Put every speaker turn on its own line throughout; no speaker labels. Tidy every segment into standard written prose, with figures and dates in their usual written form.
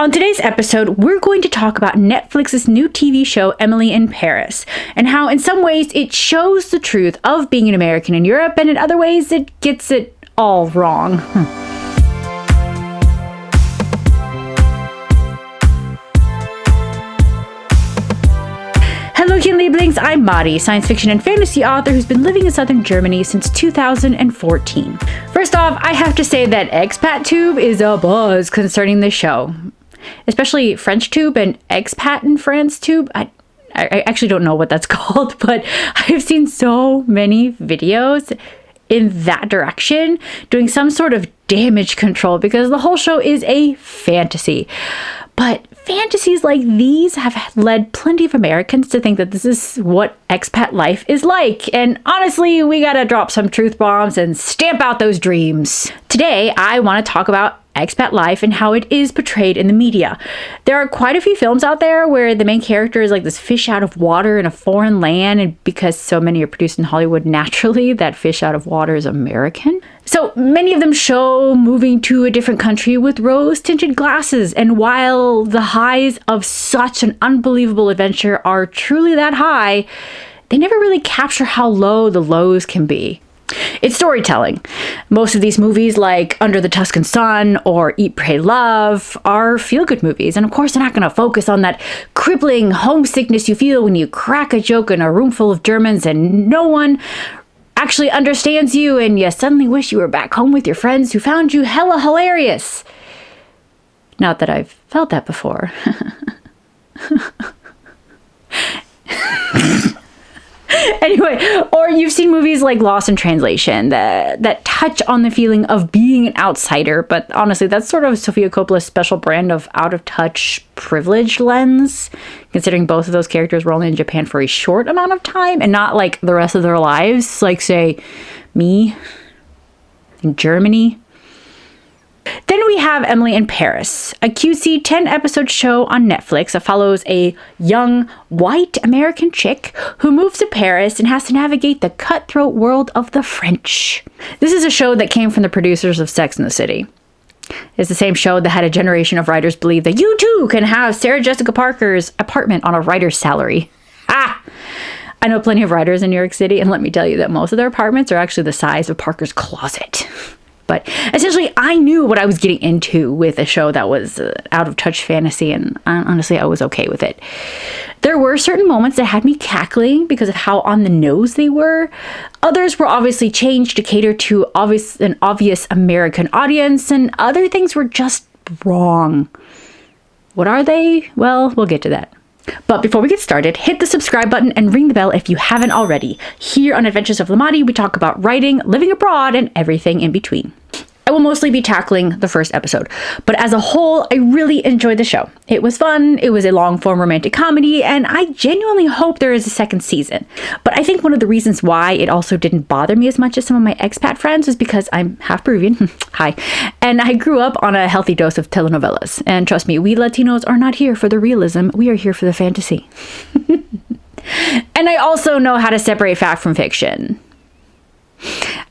On today's episode, we're going to talk about Netflix's new TV show, Emily in Paris, and how in some ways it shows the truth of being an American in Europe, and in other ways it gets it all wrong. Hello, Lieblings. I'm Mari, science fiction and fantasy author who's been living in southern Germany since 2014. First off, I have to say that Expat Tube is a buzz concerning the show. Especially French Tube and Expat in France Tube. I actually don't know what that's called, but I've seen so many videos in that direction doing some sort of damage control because the whole show is a fantasy. But fantasies like these have led plenty of Americans to think that this is what expat life is like. And honestly, we gotta drop some truth bombs and stamp out those dreams. Today, I want to talk about expat life and how it is portrayed in the media. There are quite a few films out there where the main character is like this fish out of water in a foreign land, and because so many are produced in Hollywood, naturally that fish out of water is American. So many of them show moving to a different country with rose-tinted glasses, and while the highs of such an unbelievable adventure are truly that high, they never really capture how low the lows can be. It's storytelling. Most of these movies, like Under the Tuscan Sun or Eat, Pray, Love, are feel-good movies. And of course, they're not going to focus on that crippling homesickness you feel when you crack a joke in a room full of Germans and no one actually understands you and you suddenly wish you were back home with your friends who found you hella hilarious. Not that I've felt that before. Anyway, or you've seen movies like Lost in Translation that touch on the feeling of being an outsider, but honestly, that's sort of Sofia Coppola's special brand of out-of-touch privilege lens, considering both of those characters were only in Japan for a short amount of time and not like the rest of their lives, like say, me in Germany. Then we have Emily in Paris, a cutesy 10-episode show on Netflix that follows a young, white American chick who moves to Paris and has to navigate the cutthroat world of the French. This is a show that came from the producers of Sex and the City. It's the same show that had a generation of writers believe that you too can have Sarah Jessica Parker's apartment on a writer's salary. I know plenty of writers in New York City, and let me tell you that most of their apartments are actually the size of Parker's closet. But essentially, I knew what I was getting into with a show that was out-of-touch fantasy, and honestly, I was okay with it. There were certain moments that had me cackling because of how on the nose they were. Others were obviously changed to cater to an obvious American audience, and other things were just wrong. What are they? Well, we'll get to that. But before we get started, hit the subscribe button and ring the bell if you haven't already. Here on Adventures of Lamati, we talk about writing, living abroad, and everything in between. I will mostly be tackling the first episode, but as a whole, I really enjoyed the show. It was fun, it was a long-form romantic comedy, and I genuinely hope there is a second season. But I think one of the reasons why it also didn't bother me as much as some of my expat friends was because I'm half Peruvian, hi, and I grew up on a healthy dose of telenovelas. And trust me, we Latinos are not here for the realism, we are here for the fantasy. And I also know how to separate fact from fiction.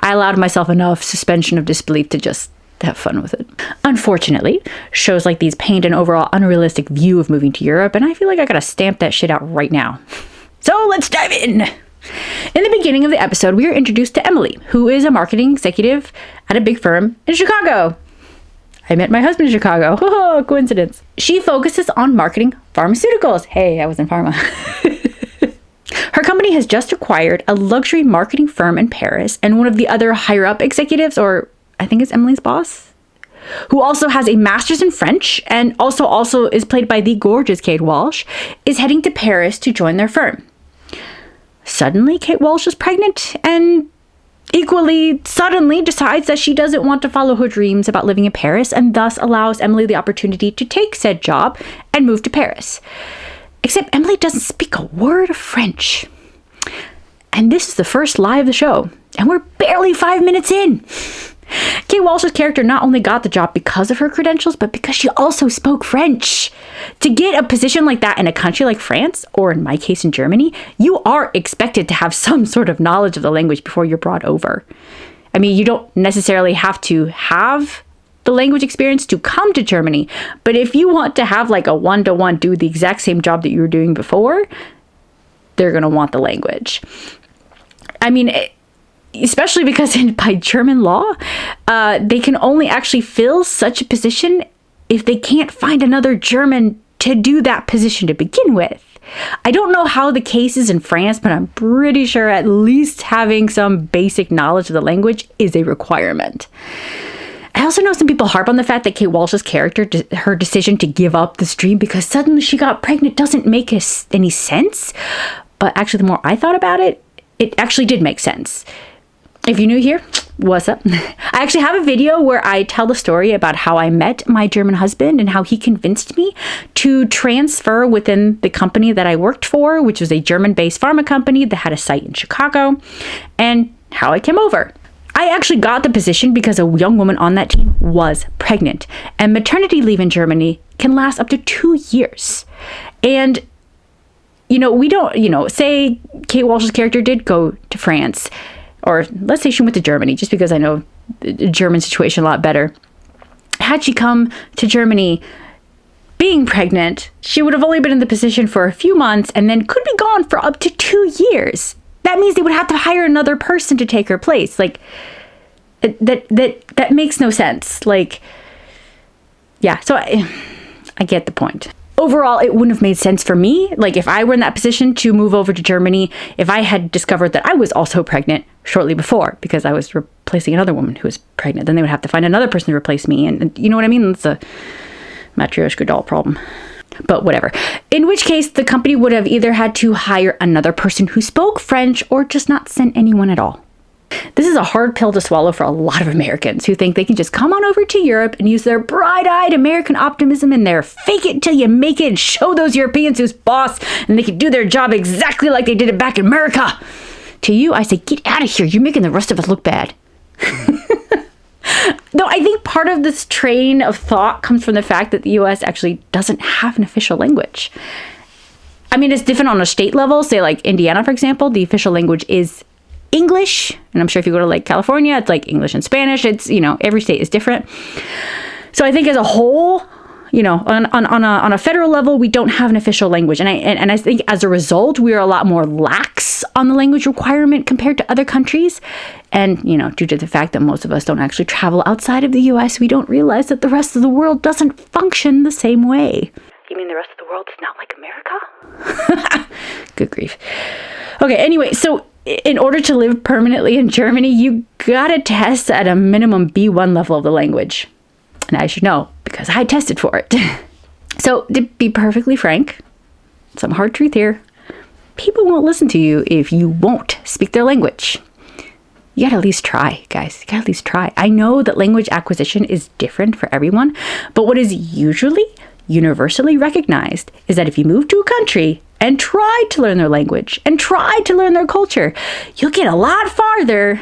I allowed myself enough suspension of disbelief to just have fun with it. Unfortunately, shows like these paint an overall unrealistic view of moving to Europe, and I feel like I gotta stamp that shit out right now. So let's dive in! In the beginning of the episode, we are introduced to Emily, who is a marketing executive at a big firm in Chicago. I met my husband in Chicago. Oh, coincidence. She focuses on marketing pharmaceuticals. Hey, I was in pharma. Her company has just acquired a luxury marketing firm in Paris, and one of the other higher-up executives, or I think it's Emily's boss, who also has a master's in French and also is played by the gorgeous Kate Walsh, is heading to Paris to join their firm. Suddenly, Kate Walsh is pregnant and equally suddenly decides that she doesn't want to follow her dreams about living in Paris, and thus allows Emily the opportunity to take said job and move to Paris. Except Emily doesn't speak a word of French. And this is the first lie of the show, and we're barely 5 minutes in. Kate Walsh's character not only got the job because of her credentials, but because she also spoke French. To get a position like that in a country like France, or in my case in Germany, you are expected to have some sort of knowledge of the language before you're brought over. I mean, you don't necessarily have to have the language experience to come to Germany. But if you want to have like a one-to-one, do the exact same job that you were doing before, they're going to want the language. I mean, especially because by German law, they can only actually fill such a position if they can't find another German to do that position to begin with. I don't know how the case is in France, but I'm pretty sure at least having some basic knowledge of the language is a requirement. I also know some people harp on the fact that Kate Walsh's character, her decision to give up this dream because suddenly she got pregnant, doesn't make any sense. But actually, the more I thought about it, it actually did make sense. If you're new here, what's up? I actually have a video where I tell the story about how I met my German husband and how he convinced me to transfer within the company that I worked for, which was a German-based pharma company that had a site in Chicago, and how I came over. I actually got the position because a young woman on that team was pregnant, and maternity leave in Germany can last up to 2 years. And, we don't, say Kate Walsh's character did go to France, or let's say she went to Germany, just because I know the German situation a lot better. Had she come to Germany being pregnant, she would have only been in the position for a few months and then could be gone for up to 2 years. That means they would have to hire another person to take her place. Like, that makes no sense. Like, yeah, so I get the point. Overall, it wouldn't have made sense for me. Like, if I were in that position to move over to Germany, if I had discovered that I was also pregnant shortly before, because I was replacing another woman who was pregnant, then they would have to find another person to replace me. And you know what I mean? It's a Matryoshka doll problem. But whatever. In which case, the company would have either had to hire another person who spoke French or just not send anyone at all. This is a hard pill to swallow for a lot of Americans who think they can just come on over to Europe and use their bright-eyed American optimism and their fake it till you make it and show those Europeans who's boss and they can do their job exactly like they did it back in America. To you, I say, get out of here. You're making the rest of us look bad. Though I think part of this train of thought comes from the fact that the US actually doesn't have an official language. I mean, it's different on a state level. Say like Indiana, for example, the official language is English. And I'm sure if you go to like California, it's like English and Spanish. It's, every state is different. So I think as a whole, on a federal level, we don't have an official language. And I think as a result, we are a lot more lax on the language requirement compared to other countries. And, due to the fact that most of us don't actually travel outside of the US, we don't realize that the rest of the world doesn't function the same way. You mean the rest of the world is not like America? Good grief. Okay, anyway, so in order to live permanently in Germany, you gotta test at a minimum B1 level of the language. And I should know, because I tested for it. So, to be perfectly frank, some hard truth here, people won't listen to you if you won't speak their language. You gotta at least try, guys. You gotta at least try. I know that language acquisition is different for everyone, but what is usually universally recognized is that if you move to a country and try to learn their language and try to learn their culture, you'll get a lot farther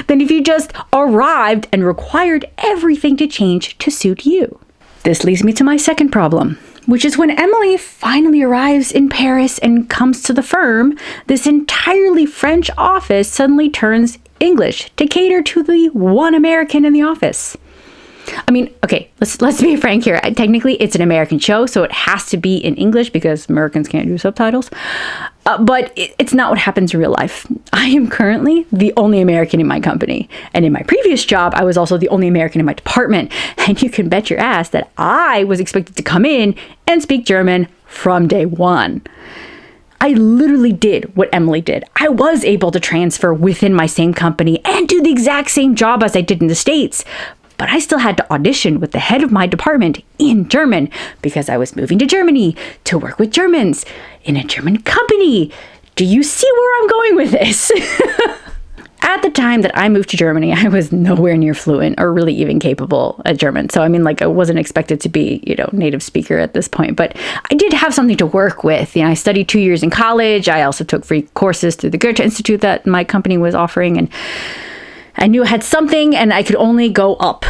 than if you just arrived and required everything to change to suit you. This leads me to my second problem, which is when Emily finally arrives in Paris and comes to the firm, this entirely French office suddenly turns English to cater to the one American in the office. I mean, okay, let's be frank here. Technically, it's an American show, so it has to be in English because Americans can't do subtitles. But it's not what happens in real life. I am currently the only American in my company. And in my previous job, I was also the only American in my department. And you can bet your ass that I was expected to come in and speak German from day one. I literally did what Emily did. I was able to transfer within my same company and do the exact same job as I did in the States. But I still had to audition with the head of my department in German because I was moving to Germany to work with Germans in a German company. Do you see where I'm going with this? At the time that I moved to Germany, I was nowhere near fluent or really even capable at German. So, I mean, I wasn't expected to be, native speaker at this point. But I did have something to work with. I studied 2 years in college. I also took free courses through the Goethe Institute that my company was offering. And I knew I had something and I could only go up.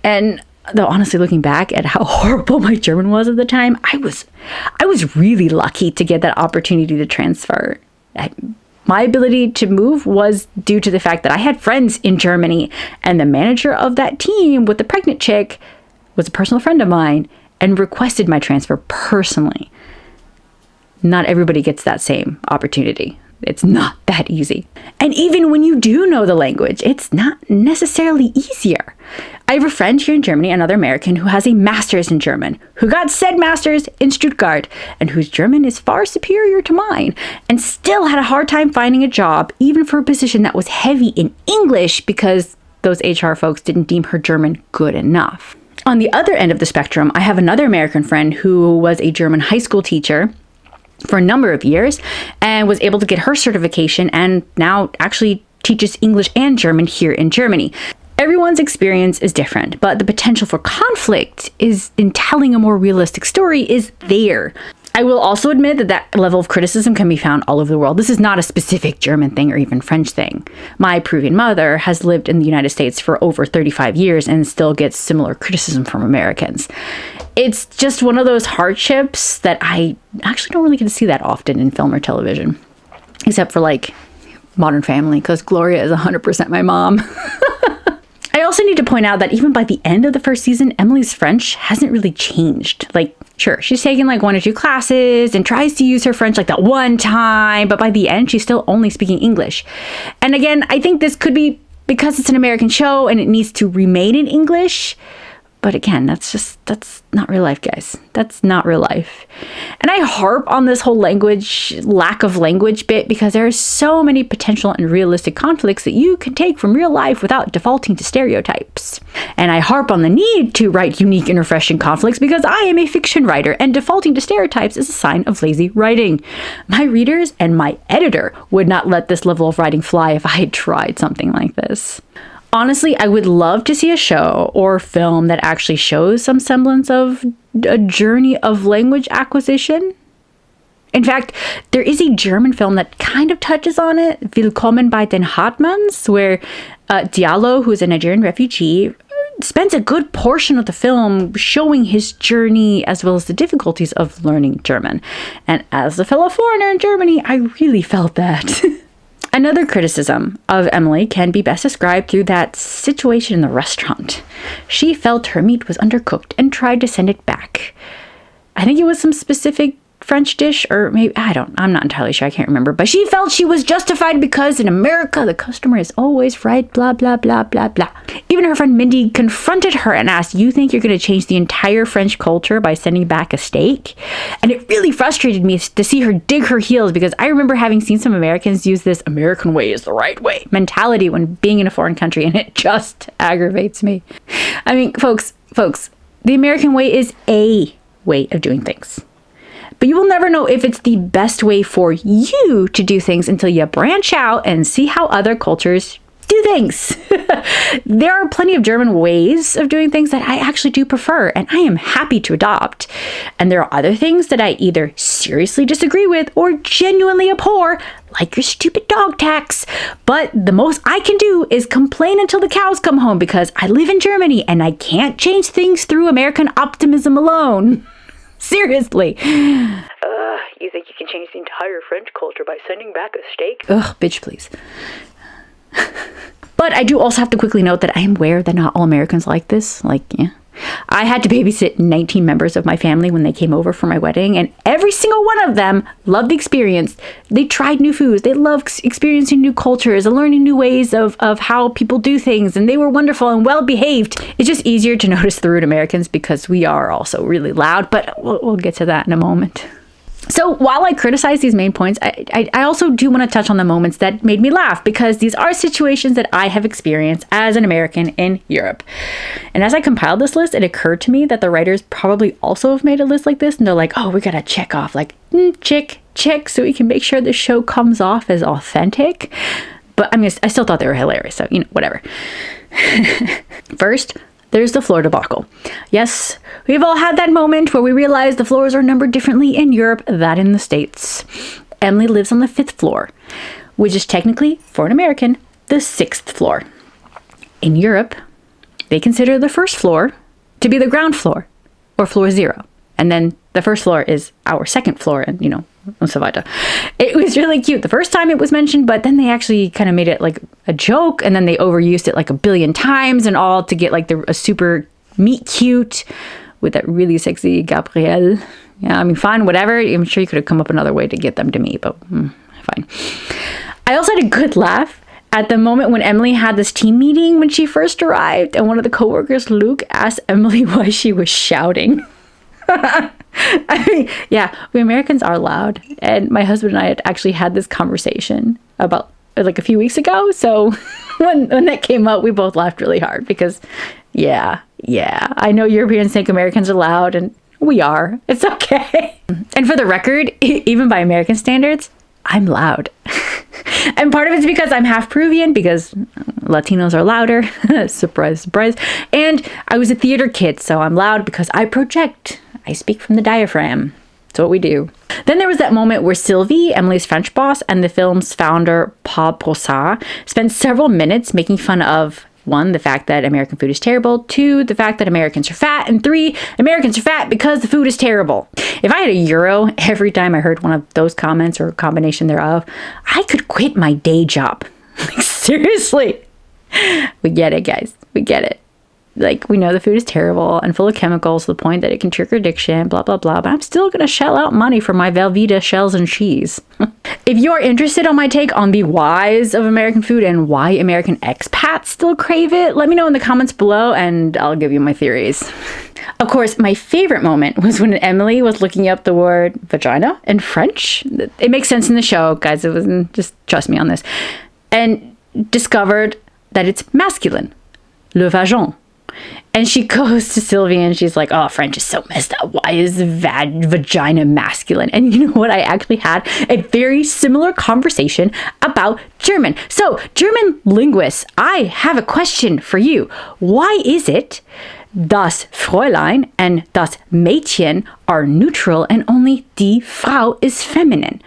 And though honestly, looking back at how horrible my German was at the time, I was really lucky to get that opportunity to transfer. My ability to move was due to the fact that I had friends in Germany, and the manager of that team with the pregnant chick was a personal friend of mine and requested my transfer personally. Not everybody gets that same opportunity. It's not that easy. And even when you do know the language, it's not necessarily easier. I have a friend here in Germany, another American, who has a master's in German, who got said master's in Stuttgart, and whose German is far superior to mine, and still had a hard time finding a job, even for a position that was heavy in English, because those HR folks didn't deem her German good enough. On the other end of the spectrum, I have another American friend who was a German high school teacher for a number of years and was able to get her certification and now actually teaches English and German here in Germany. Everyone's experience is different, but the potential for conflict is in telling a more realistic story is there. I will also admit that that level of criticism can be found all over the world. This is not a specific German thing or even French thing. My Peruvian mother has lived in the United States for over 35 years and still gets similar criticism from Americans. It's just one of those hardships that I actually don't really get to see that often in film or television, except for like Modern Family, because Gloria is 100% my mom. I also need to point out that even by the end of the first season, Emily's French hasn't really changed. Like, sure, she's taken like 1 or 2 classes and tries to use her French like that one time, but by the end, she's still only speaking English. And again, I think this could be because it's an American show and it needs to remain in English. But again, that's not real life, guys. That's not real life. And I harp on this whole lack of language bit because there are so many potential and realistic conflicts that you can take from real life without defaulting to stereotypes. And I harp on the need to write unique and refreshing conflicts because I am a fiction writer and defaulting to stereotypes is a sign of lazy writing. My readers and my editor would not let this level of writing fly if I had tried something like this. Honestly, I would love to see a show or film that actually shows some semblance of a journey of language acquisition. In fact, there is a German film that kind of touches on it, Willkommen bei den Hartmanns, where Diallo, who is a Nigerian refugee, spends a good portion of the film showing his journey as well as the difficulties of learning German. And as a fellow foreigner in Germany, I really felt that. Another criticism of Emily can be best described through that situation in the restaurant. She felt her meat was undercooked and tried to send it back. I think it was some specific French dish, or maybe, I'm not entirely sure, I can't remember, but she felt she was justified because in America, the customer is always right, blah, blah, blah, blah, blah. Even her friend Mindy confronted her and asked, "You think you're going to change the entire French culture by sending back a steak?" And it really frustrated me to see her dig her heels because I remember having seen some Americans use this American way is the right way mentality when being in a foreign country, and it just aggravates me. I mean, folks, the American way is a way of doing things. But you will never know if it's the best way for you to do things until you branch out and see how other cultures do things. There are plenty of German ways of doing things that I actually do prefer, and I am happy to adopt. And there are other things that I either seriously disagree with or genuinely abhor, like your stupid dog tax. But the most I can do is complain until the cows come home because I live in Germany and I can't change things through American optimism alone. Seriously. You think you can change the entire French culture by sending back a steak? Ugh, bitch, please. But I do also have to quickly note that I am aware that not all Americans like this. I had to babysit 19 members of my family when they came over for my wedding, and every single one of them loved the experience. They tried new foods. They loved experiencing new cultures and learning new ways of how people do things, and they were wonderful and well-behaved. It's just easier to notice the rude Americans because we are also really loud, but we'll get to that in a moment. So while I criticize these main points, I also do want to touch on the moments that made me laugh because these are situations that I have experienced as an American in Europe. And as I compiled this list, it occurred to me that the writers probably also have made a list like this and they're like, oh, we gotta check off check so we can make sure the show comes off as authentic. But I mean, I still thought they were hilarious, so whatever. First, there's the floor debacle. Yes, we've all had that moment where we realize the floors are numbered differently in Europe than in the States. Emily lives on the 5th floor, which is technically, for an American, the 6th floor. In Europe, they consider the 1st floor to be the ground floor, or floor 0. And then the 1st floor is our 2nd floor, and, und so weiter. It was really cute the first time it was mentioned, but then they actually kind of made it like a joke, and then they overused it like a billion times and all to get like a super meet cute with that really sexy Gabrielle. Yeah, I mean, fine, whatever. I'm sure you could have come up another way to get them to me, but fine. I also had a good laugh at the moment when Emily had this team meeting when she first arrived, and one of the coworkers, Luke, asked Emily why she was shouting. I mean, yeah, we Americans are loud, and my husband and I had actually had this conversation about like a few weeks ago. So when that came up, we both laughed really hard because, yeah, I know Europeans think Americans are loud, and we are. It's okay. And for the record, even by American standards, I'm loud. And part of it's because I'm half Peruvian, because Latinos are louder. Surprise, surprise. And I was a theater kid, so I'm loud because I project. I speak from the diaphragm. That's what we do. Then there was that moment where Sylvie, Emily's French boss, and the film's founder, Paul Brossard, spent several minutes making fun of 1, the fact that American food is terrible, 2, the fact that Americans are fat, and 3, Americans are fat because the food is terrible. If I had €1 every time I heard one of those comments or a combination thereof, I could quit my day job. Like, seriously. We get it, guys. We get it. Like, we know the food is terrible and full of chemicals to the point that it can trigger addiction, blah, blah, blah. But I'm still going to shell out money for my Velveeta shells and cheese. If you're interested on my take on the whys of American food and why American expats still crave it, let me know in the comments below and I'll give you my theories. Of course, my favorite moment was when Emily was looking up the word vagina in French. It makes sense in the show, guys. It wasn't, just trust me on this. And discovered that it's masculine. Le vagin. And she goes to Sylvia and she's like, oh, French is so messed up. Why is vagina masculine? And you know what? I actually had a very similar conversation about German. So, German linguists, I have a question for you. Why is it das Fräulein and das Mädchen are neutral and only die Frau is feminine?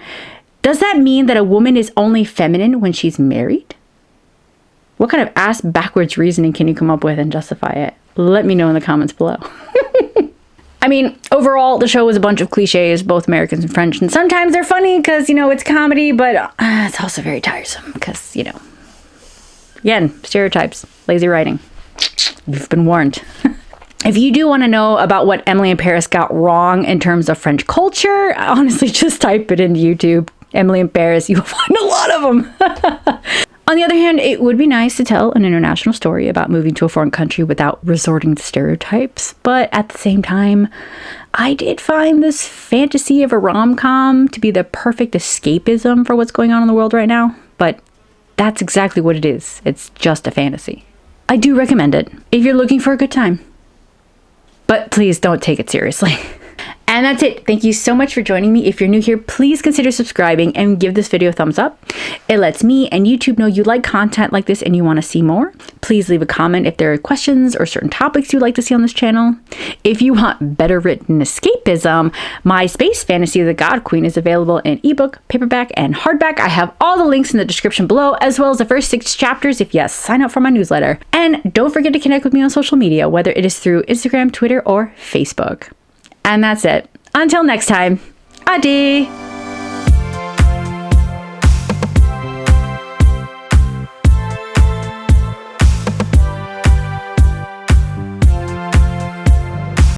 Does that mean that a woman is only feminine when she's married? What kind of ass backwards reasoning can you come up with and justify it? Let me know in the comments below. I mean, overall, the show was a bunch of cliches, both Americans and French. And sometimes they're funny because, it's comedy, but it's also very tiresome because, again, stereotypes, lazy writing. You've been warned. If you do want to know about what Emily in Paris got wrong in terms of French culture, honestly, just type it into YouTube. Emily in Paris, you'll find a lot of them. On the other hand, it would be nice to tell an international story about moving to a foreign country without resorting to stereotypes. But at the same time, I did find this fantasy of a rom-com to be the perfect escapism for what's going on in the world right now. But that's exactly what it is. It's just a fantasy. I do recommend it if you're looking for a good time. But please don't take it seriously. And that's it. Thank you so much for joining me. If you're new here, please consider subscribing and give this video a thumbs up. It lets me and YouTube know you like content like this and you want to see more. Please leave a comment if there are questions or certain topics you'd like to see on this channel. If you want better written escapism, my space fantasy of the God Queen is available in ebook, paperback, and hardback. I have all the links in the description below, as well as the first 6 chapters if you sign up for my newsletter. And don't forget to connect with me on social media, whether it is through Instagram, Twitter, or Facebook. And that's it. Until next time, adi!